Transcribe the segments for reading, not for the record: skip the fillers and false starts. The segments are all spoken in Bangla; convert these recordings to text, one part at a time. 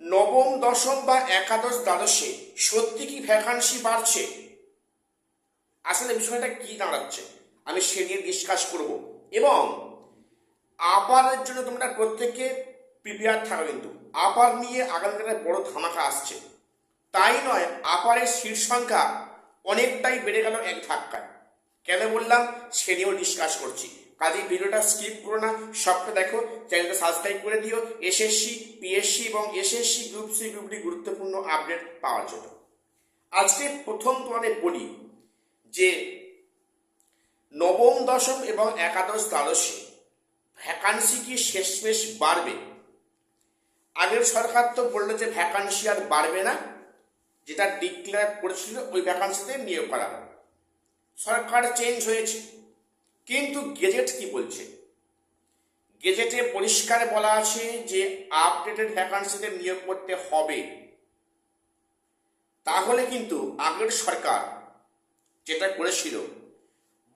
নবম দশম বা একাদশ দ্বাদশে সত্যি কি ভ্যাকান্সি বাড়ছে? আসলে বিষয়টা কি দাঁড়াচ্ছে আমি সে নিয়ে ডিসকাস করব। এবং আপারের জন্য তোমরা প্রত্যেকে প্রিপেয়ার থাকো, কিন্তু আপার নিয়ে আগামীকালে বড় ধামাকা আসছে। তাই নয়, আপারের সিট সংখ্যা অনেকটাই বেড়ে গেল এক ধাক্কায়। কেন বললাম সে নিয়েও ডিসকাস করছি। কাজেই ভিডিওটা স্কিপ করো না, সবটা দেখো, চ্যানেলটা সাবস্ক্রাইব করে দিও এসএসসি, পিএসসি এবং SSC group C group D গুরুত্বপূর্ণ আপডেট পাওয়ার জন্য। আজকে প্রথম তোমাদের বলি যে নবম দশম এবং একাদশ দ্বাদশে ভ্যাকান্সি কি শেষমেশ বাড়বে? আগের সরকার তো বললো যে ভ্যাকান্সি আর বাড়বে না, যেটা ডিক্লেয়ার করেছিল ওই ভ্যাকান্সিতে নিয়োগ করা হবে। সরকার চেঞ্জ হয়েছে, কিন্তু গেজেট কি বলছে? গেজেটে পরিষ্কার বলা আছে যে আপডেটেড ভ্যাকান্সিতে নিয়োগ করতে হবে। তাহলে কিন্তু আগের সরকার যেটা করেছিল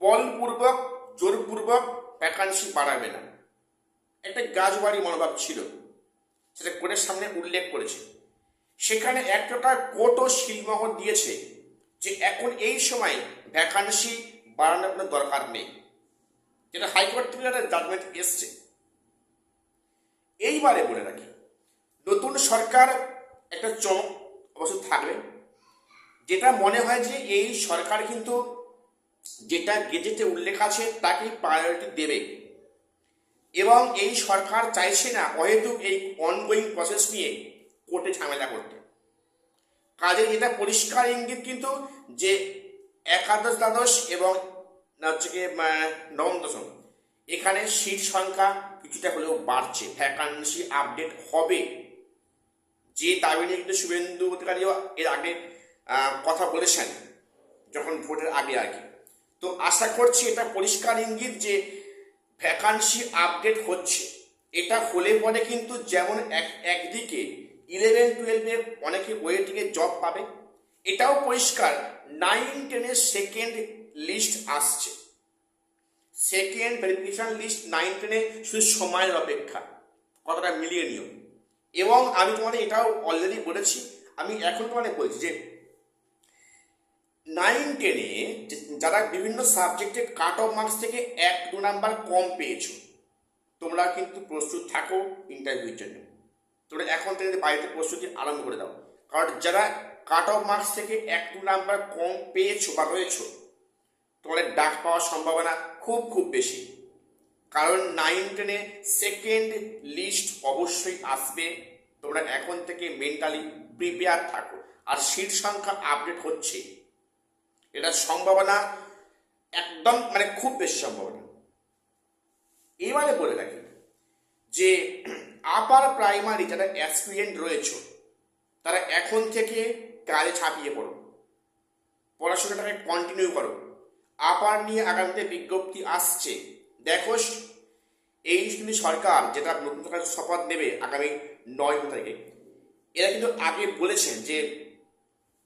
বলপূর্বক জোরপূর্বক ভ্যাকান্সি বাড়াবে না, একটা গাছবাড়ি মনোভাব ছিল, সেটা কোর্টের সামনে উল্লেখ করেছে। সেখানে একটা কোর্টও শিলমোহর দিয়েছে যে এখন এই সময় ভ্যাকান্সি বাড়ানোর কোনো দরকার নেই, যেটা হাইকোর্ট থেকে একটা জাজমেন্ট এসছে। এইবারে বলে রাখি, নতুন সরকার একটা চমক অবশ্য থাকবে, যেটা মনে হয় যে এই সরকার কিন্তু যেটা গেজেটে উল্লেখ আছে তাকেই প্রায়োরিটি দেবে। এবং এই সরকার চাইছে না অহেতুক এই অনগোয়িং প্রসেস নিয়ে কোর্টে ঝামেলা করতে। কাজে এটা পরিষ্কার ইঙ্গিত কিন্তু যে একাদশ দ্বাদশ এবং হচ্ছে গিয়ে নবম দশম এখানে সিট সংখ্যা কিছুটা হলেও বাড়ছে, ভ্যাকান্সি আপডেট হবে। যে দাবি নিয়ে কিন্তু শুভেন্দু অধিকারীও এর আগে কথা বলেছেন, যখন ভোটের আগে আর কি। তো আশা করছি এটা পরিষ্কার ইঙ্গিত যে ভ্যাকান্সি আপডেট হচ্ছে। এটা হলে পরে কিন্তু যেমন একদিকে 11-12 অনেকে ওয়েটিংয়ে জব পাবে, এটাও পরিষ্কার 9-10 সেকেন্ড লিস্ট আসছে। সেকেন্ড ভেরিফিকেশন লিস্ট 9-10 শুধু সময়ের অপেক্ষা, কতটা মিলিয়ে নিও। এবং আমি তোমাদের এটাও অলরেডি বলেছি, আমি এখন তোমাদের বলছি যে 9-10 যারা বিভিন্ন সাবজেক্টে কাট অফ মার্কস থেকে 1-2 নাম্বার কম পেয়েছো, তোমরা কিন্তু প্রস্তুত থাকো ইন্টারভিউর জন্য। তোমরা এখন থেকে বাড়িতে প্রস্তুতি আরম্ভ করে দাও, কারণ যারা কাট অফ মার্কস থেকে 1-2 নাম্বার কম পেয়েছো বা রয়েছো, তোমাদের ডাক পাওয়ার সম্ভাবনা খুব খুব বেশি। কারণ 9-10 সেকেন্ড লিস্ট অবশ্যই আসবে। তোমরা এখন থেকে মেন্টালি প্রিপেয়ার থাকো। আর সিট সংখ্যা আপডেট হচ্ছে, এটা সম্ভাবনা একদম খুব বেশি সম্ভাবনা। এবারে বলে রাখি যে আপার প্রাইমারি যারা অ্যাসপিরিয়েন্ট রয়েছে, তারা এখন থেকে কাজে ছাপিয়ে পড়ো, পড়াশোনাটাকে কন্টিনিউ করো। আপার নিয়ে আগামীতে বিজ্ঞপ্তি আসছে। দেখো এই কিন্তু সরকার যেটা নতুন সরকার শপথ নেবে আগামী 9 তারিখে, এরা কিন্তু আগে বলেছেন যে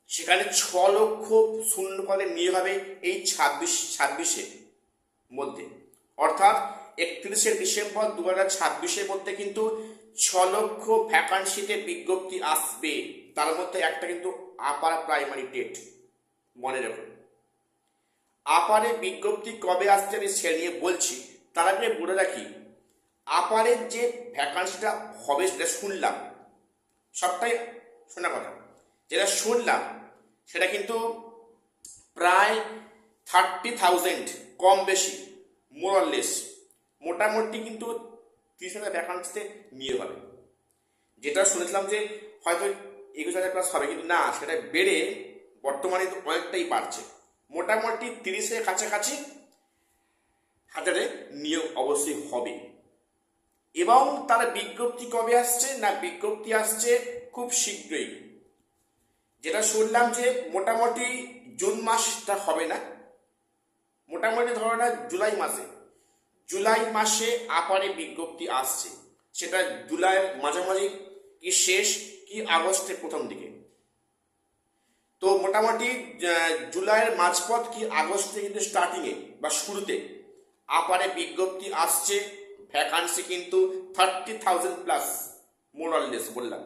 সেখানে 6 লক্ষ শূন্য পদে নিয়োগ হবে এই 26-26 মধ্যে, অর্থাৎ 31শে ডিসেম্বর 2026 মধ্যে কিন্তু 6 লক্ষ ভ্যাকান্সিতে বিজ্ঞপ্তি আসবে। তার মধ্যে একটা কিন্তু আপার প্রাইমারি টেট, মনে রাখুন। আপারে বিজ্ঞপ্তি কবে আসছে আমি সে নিয়ে বলছি, তার আগে বলে রাখি আপারের যে ভ্যাকান্সিটা হবে সেটা শুনলাম, সবটাই শোনা কথা, যেটা শুনলাম সেটা কিন্তু প্রায় 30,000 কম বেশি মোরাললেস, মোটামুটি কিন্তু 30,000 ভ্যাকান্সিতে নিয়ে হবে। যেটা শুনেছিলাম যে হয়তো 21,000 প্লাস হবে, কিন্তু না, সেটা বেড়ে বর্তমানে তো অনেকটাই বাড়ছে। মোটামুটি 30-এর কাছাকাছি হাজারে নিয়োগ অবশ্যই হবে। এবং তার বিজ্ঞপ্তি কবে আসছে না, বিজ্ঞপ্তি আসছে খুব শীঘ্রই। যেটা শুনলাম যে মোটামুটি জুন মাসটা হবে না, মোটামুটি ধরো না জুলাই মাসে আপারে বিজ্ঞপ্তি আসছে। সেটা জুলাইয়ের মাঝামাঝি কি শেষ কি আগস্টের প্রথম দিকে। তো মোটামুটি জুলাইয়ের মাঝপথ কি আগস্টে কিন্তু স্টার্টিংয়ে বা শুরুতে আপারে বিজ্ঞপ্তি আসছে। ভ্যাকান্সি কিন্তু 30,000 প্লাস মোরাললেস বললাম।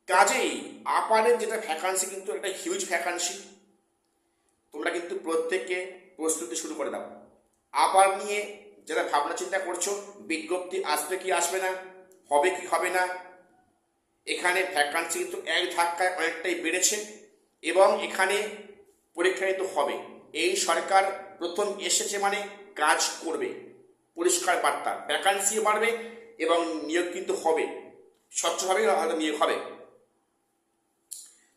কাজেই আপারের যেটা ভ্যাকান্সি কিন্তু একটা হিউজ ভ্যাকান্সি। তোমরা কিন্তু প্রত্যেককে প্রস্তুতি শুরু করে দাও। আপার নিয়ে যারা ভাবনা চিন্তা করছো, বিজ্ঞপ্তি আসবে কি আসবে না, হবে কি হবে না, এখানে ভ্যাকান্সি কিন্তু এক ধাক্কায় অনেকটাই বেড়েছে এবং এখানে পরীক্ষা কিন্তু হবে। এই সরকার প্রথম এসেছে মানে কাজ করবে, পরিষ্কার বার্তা। ভ্যাকান্সি বাড়বে এবং নিয়োগ কিন্তু হবে, স্বচ্ছভাবে হয়তো নিয়োগ হবে।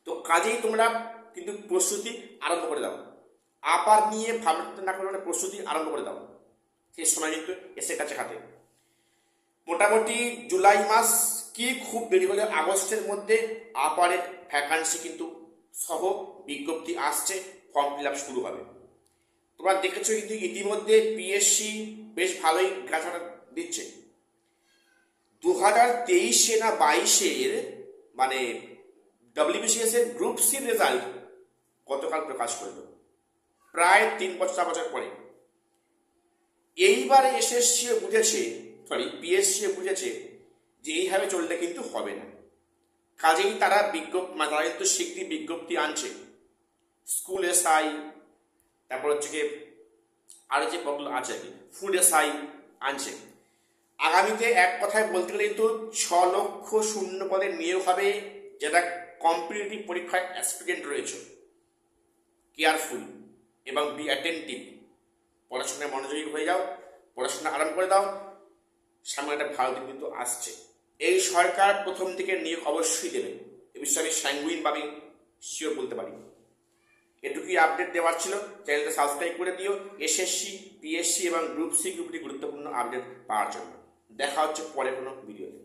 তো কাজেই তোমরা কিন্তু প্রস্তুতি আরম্ভ করে দাও। আপার নিয়ে ভাবনা না করে প্রস্তুতি আরম্ভ করে দাও, সেই সময় কিন্তু এসে কাছে হাতে। মোটামুটি জুলাই মাস কি খুব দেরি হলে আগস্টের মধ্যে আপারের ভ্যাকান্সি কিন্তু সহ বিজ্ঞপ্তি আসছে, ফর্ম ফিল আপ শুরু হবে। তোমরা দেখেছো কিন্তু ইতিমধ্যে পিএসসি বেশ ভালোই গাছাটা দিচ্ছে। 2023 না 22 মানে ডব্লিউবিসিএস এর গ্রুপ সি রেজাল্ট গতকাল প্রকাশ করলো, প্রায় 3 বছর পরে। এইবারে এসএসসিও বুঝেছে, পিএসসিও বুঝেছে যে এইভাবে চললে কিন্তু হবে না। কাজেই তারা তারা কিন্তু শিগগিরই বিজ্ঞপ্তি আনছে। স্কুল এসআই, তারপর হচ্ছে কি আরো যে পদগুলো আছে আর কি, ফুড এসআই আনছে। আগামীতে এক কথায় বলতে গেলে কিন্তু 6 লক্ষ শূন্য পদের নিয়োগ হবে, যেটা কম্পিটিটিভ পরীক্ষায় অ্যাসপিরেন্ট রয়েছে। কেয়ারফুল এবং বি অ্যাটেন্টিভ, পড়াশোনায় মনোযোগী হয়ে যাও, পড়াশোনা আরম্ভ করে দাও, সামনে একটা ভালো দিন কিন্তু আসছে। এই সরকার প্রথম দিকে নিয়োগ অবশ্যই দেবে, এ বিষয়ে আমি স্যাঙ্গুইন ভাবে শিওর বলতে পারি। এটুকুই আপডেট দেওয়ার ছিল। চ্যানেলটা সাবস্ক্রাইব করে দিও এসএসসি, পিএসসি এবং গ্রুপ সি গ্রুপটি গুরুত্বপূর্ণ আপডেট পাওয়ার জন্য। দেখা হচ্ছে পরে কোনো ভিডিওতে।